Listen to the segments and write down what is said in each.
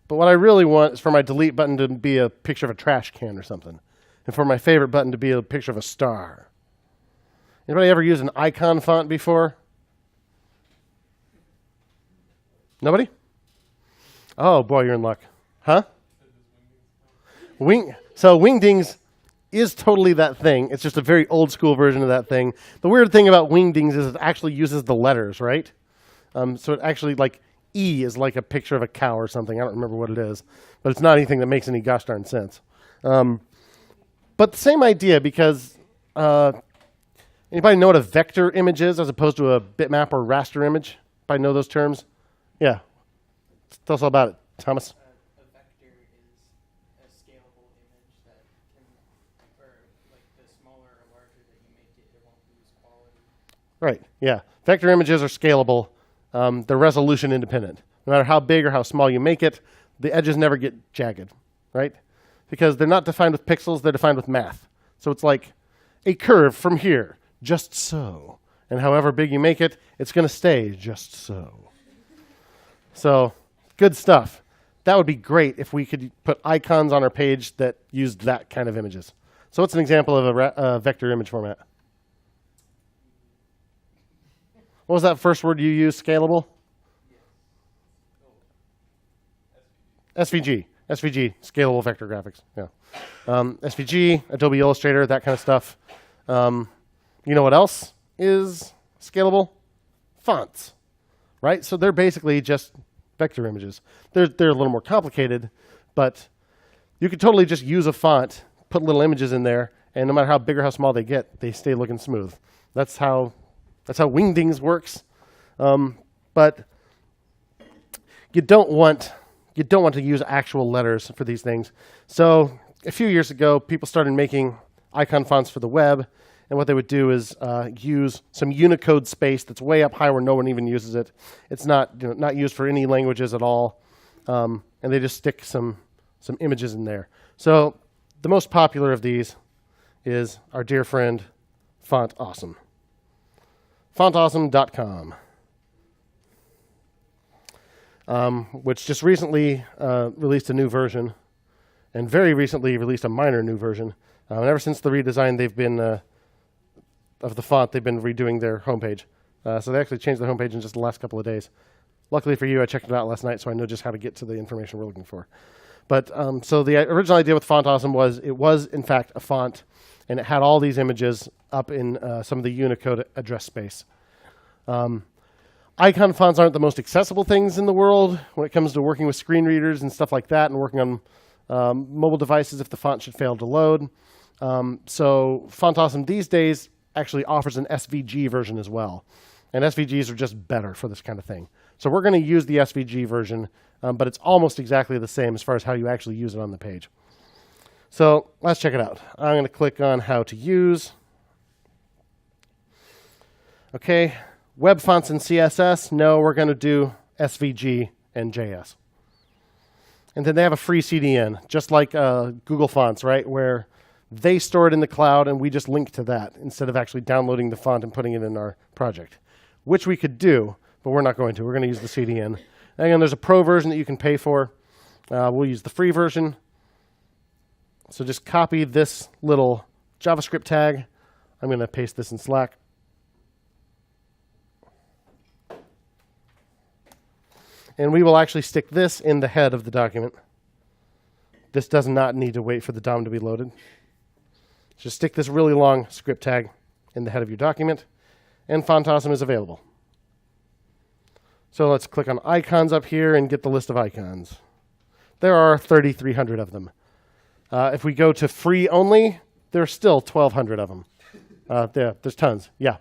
But what I really want is for my delete button to be a picture of a trash can or something. And for my favorite button to be a picture of a star. Anybody ever used an icon font before? Nobody? Oh, boy, you're in luck. Huh? So Wingdings is totally that thing. It's just a very old school version of that thing. The weird thing about Wingdings is it actually uses the letters, right? So it actually, like, E is like a picture of a cow or something. I don't remember what it is. But it's not anything that makes any gosh darn sense. But the same idea, because anybody know what a vector image is as opposed to a bitmap or raster image? Anybody know those terms? Yeah. Tell us all about it, Thomas. A vector is a scalable image that can, or like the smaller or larger that you make it, it won't lose quality. Right, yeah. Vector images are scalable. They're resolution independent. No matter how big or how small you make it, the edges never get jagged, right? Because they're not defined with pixels, they're defined with math. So it's like a curve from here, just so. And however big you make it, it's going to stay just so. So, good stuff. That would be great if we could put icons on our page that used that kind of images. So what's an example of a vector image format? What was that first word you used, scalable? SVG. SVG, scalable vector graphics. Yeah. SVG, Adobe Illustrator, that kind of stuff. You know what else is scalable? Fonts, right? So they're basically just vector images. They're a little more complicated, but you could totally just use a font, put little images in there, and no matter how big or how small they get, they stay looking smooth. That's how Wingdings works. But you don't want to use actual letters for these things. So a few years ago, people started making icon fonts for the web, and what they would do is use some Unicode space that's way up high where no one even uses it. It's not not used for any languages at all, and they just stick some images in there. So the most popular of these is our dear friend Font Awesome. FontAwesome.com, which just recently released a new version, and very recently released a minor new version. And ever since the redesign, they've been of the font, they've been redoing their homepage. So they actually changed the homepage in just the last couple of days. Luckily for you, I checked it out last night, so I know just how to get to the information we're looking for. But so the original idea with Font Awesome was it was, in fact, a font, and it had all these images up in some of the Unicode address space. Icon fonts aren't the most accessible things in the world when it comes to working with screen readers and stuff like that, and working on mobile devices if the font should fail to load. So Font Awesome these days actually offers an SVG version as well. And SVGs are just better for this kind of thing. So we're going to use the SVG version, but it's almost exactly the same as far as how you actually use it on the page. So let's check it out. I'm going to click on How to Use. Okay, web fonts and CSS. No, we're going to do SVG and JS. And then they have a free CDN, just like Google Fonts, right, where they store it in the cloud and we just link to that instead of actually downloading the font and putting it in our project, which we could do, but we're not going to. We're going to use the CDN. And again, there's a pro version that you can pay for. We'll use the free version. So just copy this little JavaScript tag. I'm going to paste this in Slack. And we will actually stick this in the head of the document. This does not need to wait for the DOM to be loaded. Just stick this really long script tag in the head of your document, and Font Awesome is available. So let's click on icons up here and get the list of icons. There are 3,300 of them. If we go to free only, there's still 1,200 of them. There's tons. Yeah.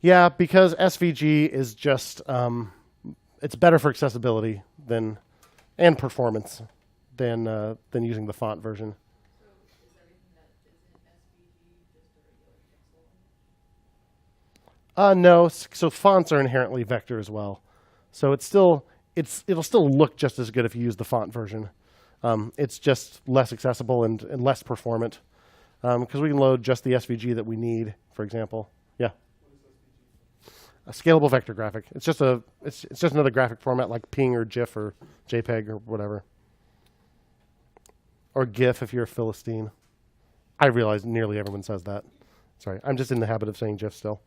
Yeah, because SVG is just, it's better for accessibility and performance than using the font version. So is everything that is in SVG just a regular pixel? No, so fonts are inherently vector as well. So it'll still look just as good if you use the font version. It's just less accessible and less performant because we can load just the SVG that we need, for example. Yeah. a scalable vector graphic. It's just another graphic format like PNG or GIF or JPEG or whatever. Or GIF if you're a Philistine. I realize nearly everyone says that. Sorry, I'm just in the habit of saying GIF still.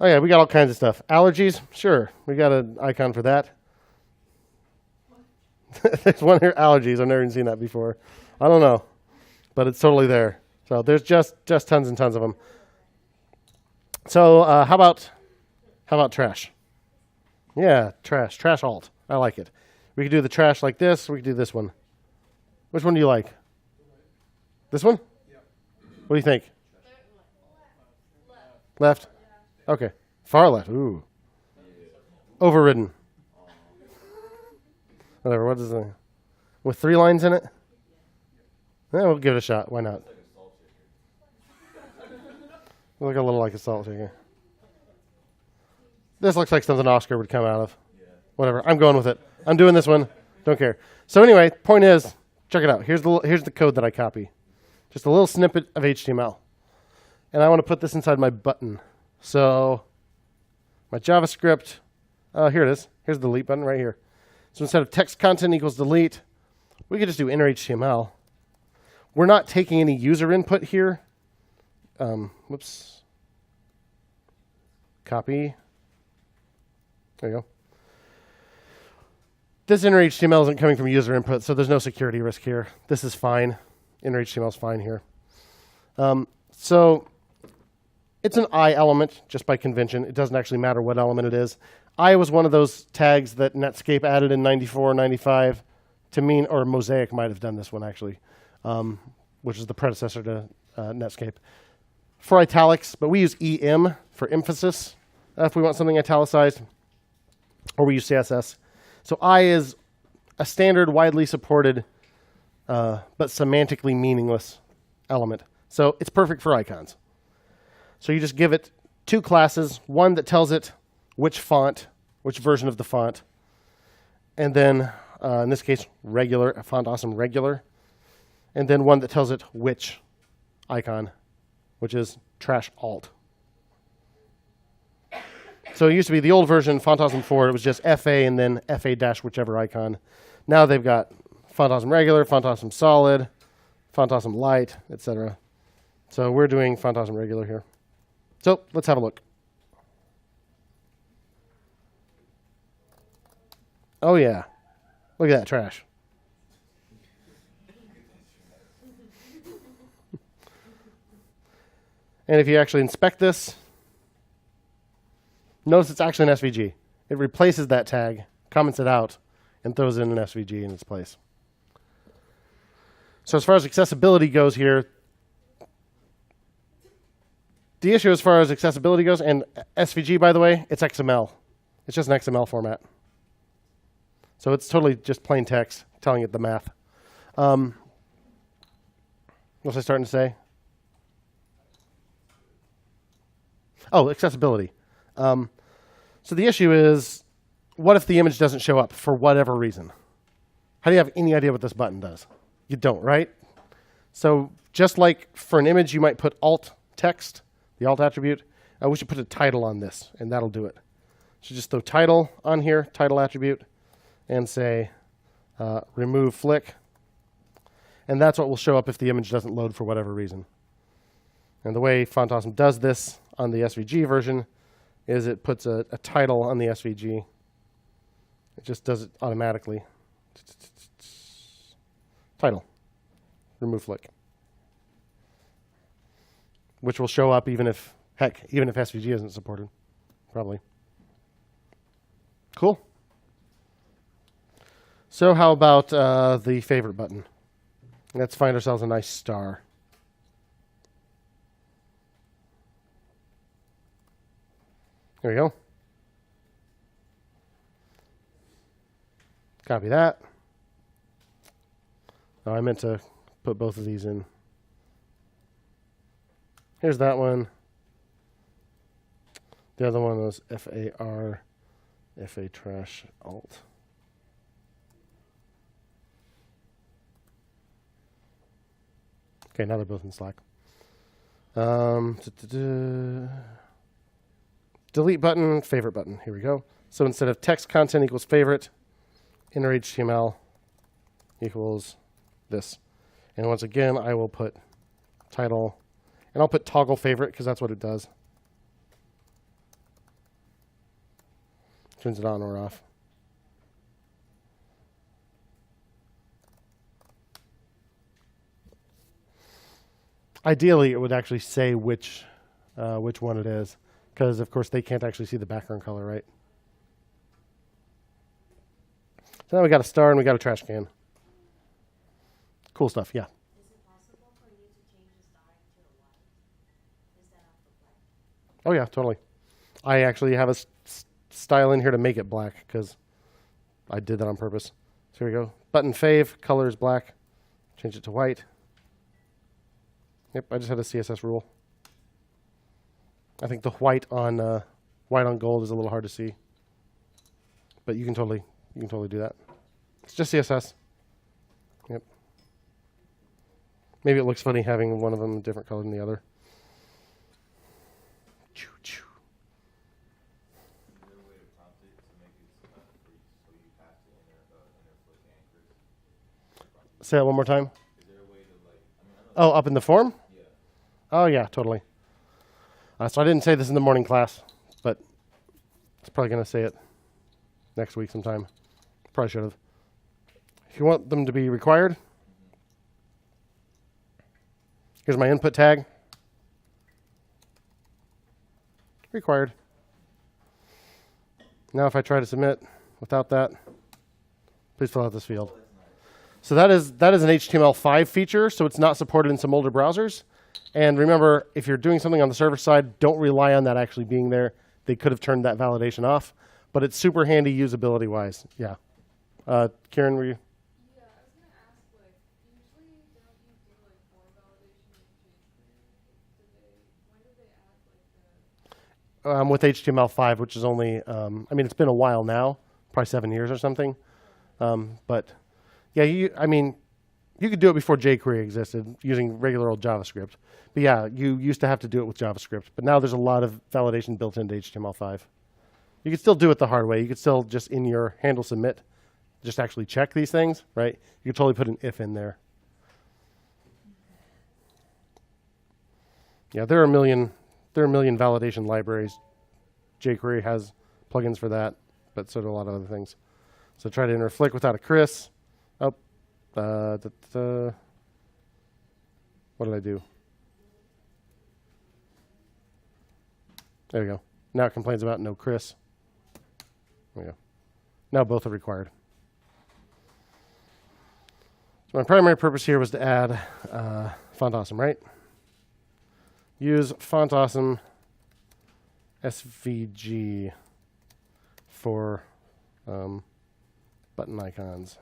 Oh yeah, we got all kinds of stuff. Allergies? Sure, we got an icon for that. There's one here, allergies. I've never even seen that before. I don't know, but it's totally there. So there's just tons and tons of them. So how about trash? Yeah, trash alt. I like it. We could do the trash like this. We could do this one. Which one do you like? This one? What do you think? Left? Okay. Far left. Ooh. Overridden. Whatever. What is it? With 3 lines in it? Yeah, we'll give it a shot. Why not? Look a little like a salt shaker. This looks like something Oscar would come out of. Whatever. I'm going with it. I'm doing this one. Don't care. So anyway, point is, check it out. Here's the code that I copy. Just a little snippet of HTML. And I want to put this inside my button. So my JavaScript, here it is. Here's the delete button right here. So instead of text content equals delete, we could just do inner HTML. We're not taking any user input here. Whoops. Copy. There you go. This inner HTML isn't coming from user input, so there's no security risk here. This is fine. Inner HTML is fine here. So it's an I element just by convention. It doesn't actually matter what element it is. I was one of those tags that Netscape added in 94, 95 to mean, or Mosaic might have done this one actually, which is the predecessor to Netscape. For italics, but we use EM for emphasis if we want something italicized, or we use CSS. So I is a standard, widely supported, but semantically meaningless element. So it's perfect for icons. So you just give it 2 classes, one that tells it which font, which version of the font, and then, in this case, regular, font awesome regular, and then one that tells it which icon, which is trash alt. So it used to be the old version, Font Awesome 4, it was just FA and then FA dash whichever icon. Now they've got Font Awesome Regular, Font Awesome Solid, Font Awesome Light, etc. So we're doing Font Awesome Regular here. So let's have a look. Oh yeah, look at that trash. And if you actually inspect this, notice it's actually an SVG. It replaces that tag, comments it out, and throws in an SVG in its place. So as far as accessibility goes here, the issue as far as accessibility goes, and SVG, by the way, it's XML. It's just an XML format. So it's totally just plain text telling it the math. What was I starting to say? Oh, accessibility. So the issue is, what if the image doesn't show up for whatever reason? How do you have any idea what this button does? You don't, right? So just like for an image, you might put alt text, the alt attribute. We should put a title on this, and that'll do it. So just throw title on here, title attribute, and say remove flick. And that's what will show up if the image doesn't load for whatever reason. And the way Font Awesome does this on the SVG version is it puts a title on the SVG. It just does it automatically. Title. Remove flick. Which will show up even if, heck, even if SVG isn't supported. Probably. Cool. So how about the favorite button? Let's find ourselves a nice star. There we go. Copy that. Oh, I meant to put both of these in. Here's that one. The other one was FAR, FA trash alt. Okay, now they're both in Slack. delete button, favorite button. Here we go. So instead of text content equals favorite, inner HTML equals this. And once again, I will put title, and I'll put toggle favorite because that's what it does. Turns it on or off. Ideally, it would actually say which one it is, because of course they can't actually see the background color, right? So now we got a star and we got a trash can. Cool stuff, yeah. Is it possible for you to change the star to a white instead of the black? Oh yeah, totally. I actually have a style in here to make it black because I did that on purpose. So here we go. Button fave, color is black. Change it to white. Yep, I just had a CSS rule. I think the white on gold is a little hard to see, but you can totally do that. It's just CSS. Yep. Maybe it looks funny having one of them a different color than the other. Choo choo. Is there a way to prompt it to make it so you have to inner flick anchors? Say that one more time. Is there a way to I know Oh, up in the form? yeah. Oh yeah, totally. So I didn't say this in the morning class, but it's probably going to say it next week sometime. Probably should have. If you want them to be required, here's my input tag. Required. Now if I try to submit without that, please fill out this field. So that is an HTML5 feature, so it's not supported in some older browsers. And remember, if you're doing something on the server side, don't rely on that actually being there. They could have turned that validation off, but it's super handy usability-wise. Yeah. Kieran, were you? Yeah, I was gonna ask, like, usually don't you do like form validation with jQuery? When did they add like the? With HTML5, which is only, I mean, it's been a while now, probably 7 years or something. But yeah, you could do it before jQuery existed using regular old JavaScript. But yeah, you used to have to do it with JavaScript. But now there's a lot of validation built into HTML5. You could still do it the hard way. You could still just in your handle submit, just actually check these things, right? You could totally put an if in there. Yeah, there are a million validation libraries. jQuery has plugins for that, but so do a lot of other things. So try to inner flick without a Chris. Oh, what did I do? There we go. Now it complains about no Chris. There we go. Now both are required. So my primary purpose here was to add Font Awesome, right? Use Font Awesome SVG for button icons.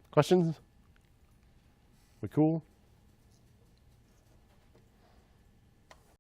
Questions? We cool?